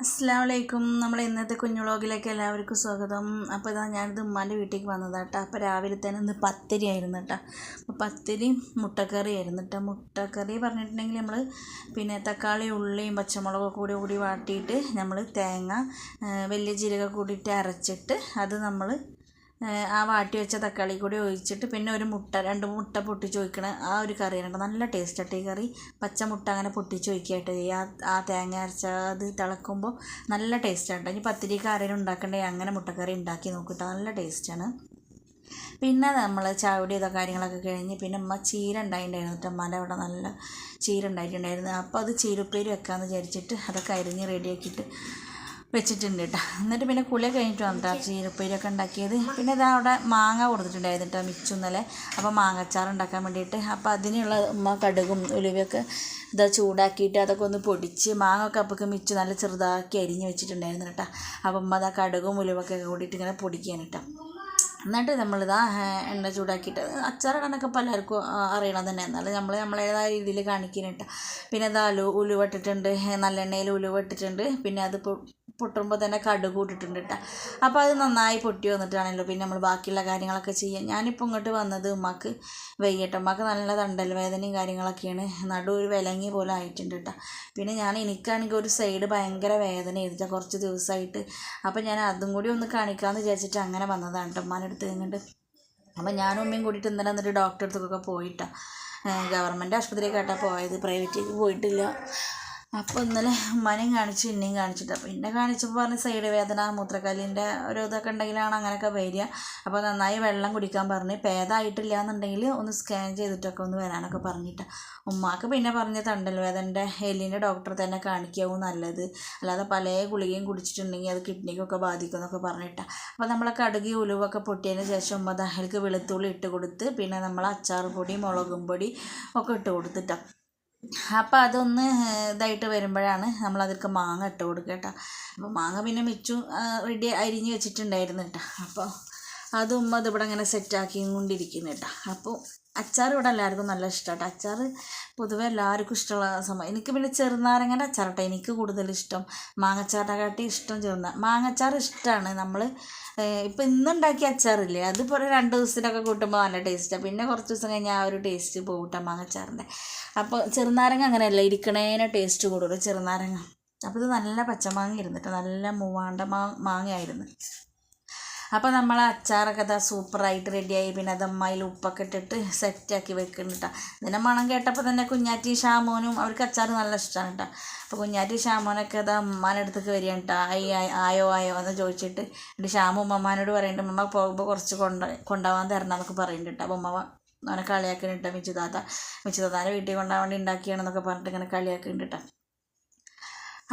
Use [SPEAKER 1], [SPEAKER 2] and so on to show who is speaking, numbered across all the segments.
[SPEAKER 1] അസ്സലാമലൈക്കും. നമ്മൾ ഇന്നത്തെ കുഞ്ഞു വ്ളോഗിലേക്ക് എല്ലാവർക്കും സ്വാഗതം. അപ്പോൾ ഇതാ ഞാനിത് ഉമ്മാൻ്റെ വീട്ടിലേക്ക് വന്നതാട്ടോ. അപ്പോൾ രാവിലെ തന്നെ ഇന്ന് പത്തിരി ആയിരുന്നു കേട്ടോ. അപ്പോൾ പത്തിരി മുട്ടക്കറി ആയിരുന്നു കേട്ടോ. മുട്ടക്കറി പറഞ്ഞിട്ടുണ്ടെങ്കിൽ നമ്മൾ തക്കാളി ഉള്ളിയും പച്ചമുളകൊക്കെ കൂടി വാട്ടിയിട്ട് നമ്മൾ തേങ്ങ വലിയ ജീരകം കൂടിയിട്ട് അരച്ചിട്ട് അത് നമ്മൾ ആ വാട്ടി വെച്ച തക്കാളി കൂടി ഒഴിച്ചിട്ട് പിന്നെ ഒരു രണ്ട് മുട്ട പൊട്ടിച്ച് ഒഴിക്കണ ആ ഒരു കറിയാണ്. നല്ല ടേസ്റ്റ് ആട്ടോ ഈ കറി. പച്ചമുട്ട അങ്ങനെ പൊട്ടിച്ച് ഒഴിക്കായിട്ട് ആ തേങ്ങ അരച്ച അത് തിളക്കുമ്പോൾ നല്ല ടേസ്റ്റാണ്. ഇനി പത്തിരിക്ക് ആരെങ്കിലും ഉണ്ടാക്കണ്ടേ അങ്ങനെ മുട്ടക്കറി ഉണ്ടാക്കി നോക്കിയിട്ട് നല്ല ടേസ്റ്റാണ്. പിന്നെ നമ്മൾ ചാവടി ഇതൊക്കെ കാര്യങ്ങളൊക്കെ കഴിഞ്ഞ് പിന്നെ ഉമ്മ ചീര ഉണ്ടായിട്ടുണ്ടായിരുന്നു. ഉമ്മാൻ്റെ അവിടെ നല്ല ചീര ഉണ്ടായിട്ടുണ്ടായിരുന്നു. അപ്പോൾ അത് ചീരപ്പേരി വെക്കാമെന്ന് വിചാരിച്ചിട്ട് അതൊക്കെ അരിഞ്ഞ് റെഡിയാക്കിയിട്ട് വെച്ചിട്ടുണ്ട് കേട്ടോ. എന്നിട്ട് പിന്നെ കുളിയൊക്കെ കഴിഞ്ഞിട്ട് വന്നിട്ടാ ചീരപ്പേരിയൊക്കെ ഉണ്ടാക്കിയത്. പിന്നെ ഇതാ അവിടെ മാങ്ങ കൊടുത്തിട്ടുണ്ടായിരുന്നു കേട്ടോ മിച്ചു ഇന്നലെ. അപ്പോൾ മാങ്ങച്ചാർ ഉണ്ടാക്കാൻ വേണ്ടിയിട്ട് അപ്പോൾ അതിനുള്ള ഉമ്മ കടുകും ഉലുവയൊക്കെ ഇതാ ചൂടാക്കിയിട്ട് അതൊക്കെ ഒന്ന് പൊടിച്ച് മാങ്ങയൊക്കെ അപ്പൊക്കെ മിച്ചു നല്ല ചെറുതാക്കി അരിഞ്ഞ് വെച്ചിട്ടുണ്ടായിരുന്നു കേട്ടോ. അപ്പോൾ ഉമ്മ അതാ കടുകും ഉലുവയൊക്കെ കൂടിയിട്ട് ഇങ്ങനെ പൊടിക്കാൻ കേട്ടോ. എന്നിട്ട് നമ്മളിതാ എണ്ണ ചൂടാക്കിയിട്ട് അച്ചാറിടാനൊക്കെ പലർക്കും അറിയണം തന്നെ, എന്നാലും നമ്മളേതായ രീതിയിൽ കാണിക്കാനിട്ട്. പിന്നെ ഇതാ ഉലുവ ഇട്ടിട്ടുണ്ട്, നല്ലെണ്ണയിൽ ഉലുവ ഇട്ടിട്ടുണ്ട്. പിന്നെ അത് പൊട്ടുമ്പോൾ തന്നെ കടുക് ഇട്ടിട്ടുണ്ട് കേട്ടോ. അപ്പോൾ അത് നന്നായി പൊട്ടി വന്നിട്ടാണല്ലോ പിന്നെ നമ്മൾ ബാക്കിയുള്ള കാര്യങ്ങളൊക്കെ ചെയ്യാം. ഞാനിപ്പോൾ ഇങ്ങോട്ട് വന്നത് ഉമ്മാക്ക് വയ്യട്ടോ. ഉമ്മാക്ക് നല്ല തണ്ടൽ വേദനയും കാര്യങ്ങളൊക്കെയാണ്, ഒരു വിലങ്ങി പോലെ ആയിട്ടുണ്ട് കേട്ടോ. പിന്നെ എനിക്കാണെങ്കിൽ ഒരു സൈഡ് ഭയങ്കര വേദന ചെയ്തിട്ടാണ് കുറച്ച് ദിവസമായിട്ട്. അപ്പോൾ ഞാൻ അതും കൂടി ഒന്ന് കാണിക്കാമെന്ന് വിചാരിച്ചിട്ട് അങ്ങനെ വന്നതാണ് കേട്ടോ ഉമ്മാൻ്റെ അടുത്ത് നിന്നിട്ട്. അപ്പം ഞാനും ഉമ്മയും കൂടിയിട്ട് ഇന്നലെ എന്നിട്ട് ഡോക്ടറെ അടുത്തൊക്കെ പോയിട്ടാണ്. ഗവൺമെൻറ് ആശുപത്രിയൊക്കെ പോയത്, പ്രൈവറ്റിലേക്ക് പോയിട്ടില്ല. അപ്പോൾ ഇന്നലെ ഉമ്മാനെയും കാണിച്ചു എന്നെയും കാണിച്ചിട്ട്. അപ്പോൾ എന്നെ കാണിച്ചപ്പോൾ പറഞ്ഞ് സൈഡ് വേദന മൂത്രക്കല്ലിൻ്റെ ഒരു ഇതൊക്കെ ഉണ്ടെങ്കിലാണ് അങ്ങനെയൊക്കെ വരിക. അപ്പോൾ നന്നായി വെള്ളം കുടിക്കാൻ പറഞ്ഞ്, ഭേദമായിട്ടില്ല എന്നുണ്ടെങ്കിൽ ഒന്ന് സ്കാൻ ചെയ്തിട്ടൊക്കെ ഒന്ന് വരാനൊക്കെ പറഞ്ഞിട്ട്. ഉമ്മാക്ക് പിന്നെ പറഞ്ഞ് തണ്ടൽ വേദനൻ്റെ എല്ലിൻ്റെ ഡോക്ടറെ തന്നെ കാണിക്കാവും നല്ലത്, അല്ലാതെ പല ഗുളികയും കുടിച്ചിട്ടുണ്ടെങ്കിൽ അത് കിഡ്നിക്കൊക്കെ ബാധിക്കും എന്നൊക്കെ പറഞ്ഞിട്ടാണ്. അപ്പോൾ നമ്മൾ കടുകി ഉലുവൊക്കെ പൊട്ടിയതിന് ശേഷം ഉമ്മ അതിലേക്ക് വെളുത്തുള്ളി ഇട്ട് കൊടുത്ത് പിന്നെ നമ്മൾ അച്ചാർ പൊടി മുളകും പൊടി ഒക്കെ ഇട്ട് കൊടുത്തിട്ടാണ്. അപ്പോൾ അതൊന്ന് ഇതായിട്ട് വരുമ്പോഴാണ് നമ്മളതിലേക്ക് മാങ്ങ ഇട്ട് കൊടുക്കുക കേട്ടോ. അപ്പോൾ മാങ്ങ പിന്നെ മിച്ചു റെഡി അരിഞ്ഞ് വെച്ചിട്ടുണ്ടായിരുന്നു കേട്ടോ. അപ്പോൾ അത് ഉമ്മ ഇതിവിടെ ഇങ്ങനെ സെറ്റാക്കി കൊണ്ടിരിക്കുന്നു കേട്ടോ. അപ്പോൾ അച്ചാർ ഇവിടെ എല്ലാവർക്കും നല്ല ഇഷ്ടമാണ്. അച്ചാർ പൊതുവെ എല്ലാവർക്കും ഇഷ്ടമുള്ള സംഭവം. എനിക്ക് പിന്നെ ചെറുനാരങ്ങൻ്റെ അച്ചാറട്ടെ എനിക്ക് കൂടുതൽ ഇഷ്ടം. മാങ്ങച്ചാറിനെക്കാട്ടി ഇഷ്ടം മാങ്ങച്ചാർ ഇഷ്ടമാണ്. നമ്മൾ ഇപ്പം ഇന്നുണ്ടാക്കിയ അച്ചാറില്ലേ, അതിപ്പോൾ 2 ദിവസത്തിനൊക്കെ കൂട്ടുമ്പോൾ നല്ല ടേസ്റ്റാണ്. പിന്നെ കുറച്ച് ദിവസം കഴിഞ്ഞാൽ ആ ഒരു ടേസ്റ്റ് പോകട്ടെ മാങ്ങച്ചാറിൻ്റെ. അപ്പോൾ ചെറുനാരങ്ങ അങ്ങനെയല്ല, ഇരിക്കണേനെ ടേസ്റ്റ് കൂടുതൽ ചെറുനാരങ്ങ. അപ്പോൾ ഇത് നല്ല പച്ചമാങ്ങ ഇരുന്നിട്ട് നല്ല മൂവാണ്ട മാങ്ങയായിരുന്നു. അപ്പോൾ നമ്മൾ അച്ചാറൊക്കെ ഇതാ സൂപ്പറായിട്ട് റെഡിയായി. പിന്നെ അത് അമ്മയിൽ ഉപ്പൊക്കെ ഇട്ടിട്ട് സെറ്റാക്കി വെക്കുന്നുണ്ട് കേട്ടോ. ഇതിൻ്റെ മണം കേട്ടപ്പോൾ തന്നെ കുഞ്ഞാറ്റി ഷാമോനും അവർക്ക് അച്ചാർ നല്ല ഇഷ്ടമാണ് കേട്ടോ. അപ്പോൾ കുഞ്ഞാറ്റി ഷാമോനൊക്കെ അത് അമ്മാൻ്റെ അടുത്തേക്ക് വരികയാണ് കേട്ടോ. ആയോ എന്ന് ചോദിച്ചിട്ട് എൻ്റെ ഷാമു ഉമ്മമാനോട് പറയുന്നുണ്ട്, ഉമ്മ പോകുമ്പോൾ കുറച്ച് കൊണ്ടുപോകാൻ തരണം എന്നൊക്കെ പറയുന്നുണ്ട് കേട്ടോ. അപ്പോൾ ഉമ്മ അവനെ കളിയാക്കുന്നുണ്ട്. മിച്ചുതാത്താൻ്റെ വീട്ടിൽ കൊണ്ടുപോകാൻ വേണ്ടി ഉണ്ടാക്കിയാണെന്നൊക്കെ പറഞ്ഞിട്ട് ഇങ്ങനെ കളിയാക്കുന്നുണ്ട് കേട്ടോ.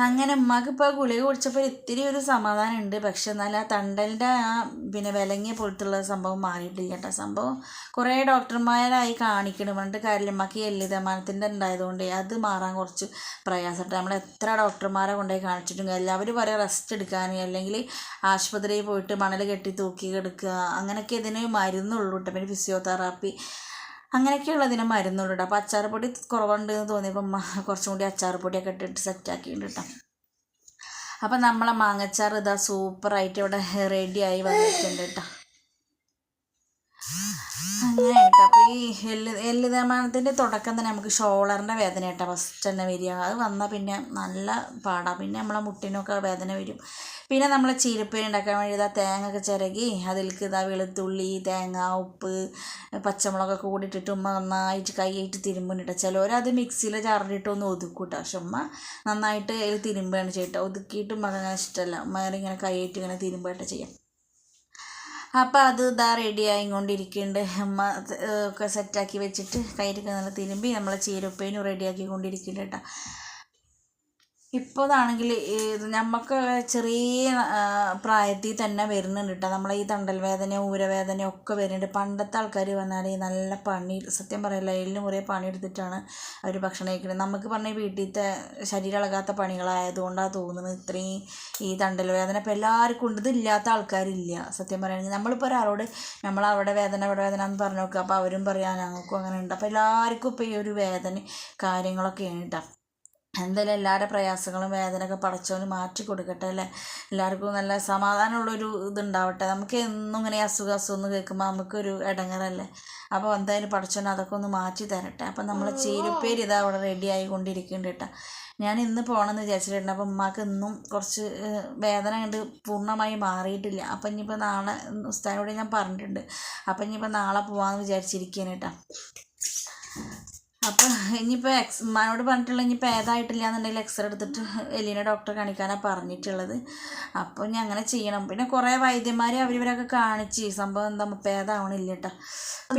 [SPEAKER 1] അങ്ങനെ ഉമ്മാക്ക് ഇപ്പോൾ ഗുളിക കുടിച്ചപ്പോൾ ഇത്തിരി ഒരു സമാധാനം ഉണ്ട്. പക്ഷെ എന്നാൽ ആ തണ്ടലിൻ്റെ വിലങ്ങിയ പോലത്തുള്ള സംഭവം മാറിയിട്ടില്ല കേട്ടോ. സംഭവം കുറേ ഡോക്ടർമാരായി കാണിക്കണം പറഞ്ഞിട്ട് കാര്യമില്ല. ഉമ്മാക്ക് എല്ല് തേയ്മാനത്തിൻ്റെ ഉണ്ടായതുകൊണ്ട് അത് മാറാൻ കുറച്ച് പ്രയാസമായിട്ട് നമ്മൾ എത്ര ഡോക്ടർമാരെ കൊണ്ടുപോയി കാണിച്ചിട്ടും എല്ലാവരും പറയാം റെസ്റ്റ് എടുക്കാൻ, അല്ലെങ്കിൽ ആശുപത്രിയിൽ പോയിട്ട് മണൽ കെട്ടി തൂക്കി എടുക്കുക, അങ്ങനെയൊക്കെ ഇതിന് മരുന്നുള്ളൂ കേട്ടോ. പിന്നെ ഫിസിയോതെറാപ്പി അങ്ങനെയൊക്കെയുള്ളതിന് മരുന്നുള്ളൂ കേട്ടോ. അപ്പോൾ അച്ചാറുപൊടി കുറവുണ്ടെന്ന് തോന്നിയപ്പോൾ ഉമ്മ കുറച്ചും കൂടി അച്ചാറുപൊടിയൊക്കെ ഇട്ടിട്ട് സെറ്റാക്കിയിട്ടുണ്ട് കേട്ടോ. അപ്പം നമ്മളെ മാങ്ങച്ചാർ ഇതാ സൂപ്പറായിട്ട് ഇവിടെ റെഡിയായി വന്നിട്ടുണ്ട് കേട്ടോ. അങ്ങനെ കേട്ടോ. അപ്പോൾ ഈ എല്ല് തേയ്മാനത്തിൻ്റെ തുടക്കം തന്നെ നമുക്ക് ഷോൾഡറിൻ്റെ വേദന കേട്ടോ ഫസ്റ്റ് തന്നെ വരിക. അത് വന്നാൽ പിന്നെ നല്ല പാടാണ്. പിന്നെ നമ്മളെ മുട്ടിനൊക്കെ വേദന വരും. പിന്നെ നമ്മൾ ചീരപ്പേരി ഉണ്ടാക്കാൻ വേണ്ടി ഇതാ തേങ്ങ ഒക്കെ ചിരകി അതിലേക്ക് ഇതാ വെളുത്തുള്ളി, തേങ്ങ, ഉപ്പ്, പച്ചമുളകൊക്കെ കൂടിയിട്ടിട്ട് ഉമ്മ നന്നായിട്ട് കൈയായിട്ട് തിരുമ്പിട്ട്. ചിലവരത് മിക്സിയിൽ ചാറിയിട്ട് ഒന്ന് ഒതുക്കും കേട്ടോ. പക്ഷെ ഉമ്മ നന്നായിട്ട് അതിൽ തിരുമ്പുകയാണ് ചെയ്യട്ടോ. ഒതുക്കിയിട്ട് ഉമ്മ അങ്ങനെ ഇഷ്ടമല്ല. ഉമ്മ ഇങ്ങനെ കൈയായിട്ട് ഇങ്ങനെ തിരുമ്പുകയായിട്ട് ചെയ്യാം. അപ്പോൾ അത് ഇതാ റെഡി ആയിക്കൊണ്ടിരിക്കുന്നുണ്ട്. ഉമ്മ ഒക്കെ സെറ്റാക്കി വെച്ചിട്ട് കയ്യിലൊക്കെ നല്ല തിരുമ്പി നമ്മളെ ചീരപ്പേനും റെഡിയാക്കി കൊണ്ടിരിക്കുന്നുണ്ട് കേട്ടോ. ഇപ്പോൾ ഇതാണെങ്കിൽ നമുക്ക് ചെറിയ പ്രായത്തിൽ തന്നെ വരുന്നുണ്ട് കേട്ടോ. നമ്മളെ ഈ തണ്ടൽ വേദനയും ഊരവേദനയും ഒക്കെ വരുന്നുണ്ട്. പണ്ടത്തെ ആൾക്കാർ പറഞ്ഞാൽ നല്ല പണി, സത്യം പറയില്ല, എല്ലും കുറേ പണിയെടുത്തിട്ടാണ് അവർ ഭക്ഷണം കഴിക്കുന്നത്. നമുക്ക് പറഞ്ഞാൽ വീട്ടിലത്തെ ശരീരം ഇളകാത്ത പണികളായതുകൊണ്ടാണ് തോന്നുന്നത് ഇത്രയും ഈ തണ്ടൽ വേദന. ഇപ്പോൾ എല്ലാവർക്കും ഉണ്ട്, ഇതില്ലാത്ത ആൾക്കാരില്ല സത്യം പറയുകയാണെങ്കിൽ. നമ്മളിപ്പോൾ ഒരാളോട് നമ്മളവിടെ വേദന ഇവിടെ വേദന എന്ന് പറഞ്ഞു നോക്കുക, അപ്പോൾ അവരും പറയാൻ ഞങ്ങൾക്കും അങ്ങനെ ഉണ്ട്. അപ്പോൾ എല്ലാവർക്കും ഇപ്പോൾ ഈ ഒരു വേദന കാര്യങ്ങളൊക്കെയാണ് കേട്ടോ. എന്തായാലും എല്ലാവരുടെ പ്രയാസങ്ങളും വേദനയൊക്കെ പടച്ചവന് മാറ്റി കൊടുക്കട്ടെ അല്ലേ. എല്ലാവർക്കും നല്ല സമാധാനമുള്ളൊരു ഇതുണ്ടാവട്ടെ. നമുക്ക് എന്നും ഇങ്ങനെ അസുഖം എന്ന് കേൾക്കുമ്പോൾ നമുക്കൊരു ഇടങ്ങറല്ലേ. അപ്പോൾ എന്തായാലും പടച്ചവൻ അതൊക്കെ ഒന്ന് മാറ്റി തരട്ടെ. അപ്പം നമ്മൾ ചീരപ്പേര് ഇതാ അവിടെ റെഡി ആയിക്കൊണ്ടിരിക്കുന്നുണ്ട് കേട്ടോ. ഞാൻ ഇന്ന് പോകണമെന്ന് വിചാരിച്ചിട്ടുണ്ട്. അപ്പം ഉമ്മാക്ക് ഇന്നും കുറച്ച് വേദന കണ്ട് പൂർണ്ണമായി മാറിയിട്ടില്ല. അപ്പം ഇനിയിപ്പോൾ നാളെ ഉസ്താദിനോട് ഞാൻ പറഞ്ഞിട്ടുണ്ട്. അപ്പം ഇനിയിപ്പോൾ നാളെ പോകാമെന്ന് വിചാരിച്ചിരിക്കുകയാണ് കേട്ടോ. അപ്പം ഇനിയിപ്പോൾ ഉമ്മാനോട് പറഞ്ഞിട്ടുള്ള ഇനിയിപ്പോൾ ഏതായിട്ടില്ല എന്നുണ്ടെങ്കിൽ എക്സ്റേ എടുത്തിട്ട് എല്ലിനെ ഡോക്ടറെ കാണിക്കാനാണ് പറഞ്ഞിട്ടുള്ളത്. അപ്പോൾ ഇനി അങ്ങനെ ചെയ്യണം. പിന്നെ കുറേ വൈദ്യന്മാരെ അവരിവരൊക്കെ കാണിച്ച് സംഭവം എന്താ ഭേദമാവണില്ല കേട്ടോ.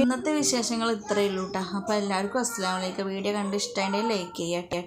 [SPEAKER 1] ഇന്നത്തെ വിശേഷങ്ങൾ ഇത്രയേ ഉള്ളൂ കേട്ടോ. അപ്പോൾ എല്ലാവർക്കും അസ്സലാമു അലൈക്കും. വീഡിയോ കണ്ട് ഇഷ്ടമായിട്ടുണ്ടെങ്കിൽ ലൈക്ക് ചെയ്യട്ടെ.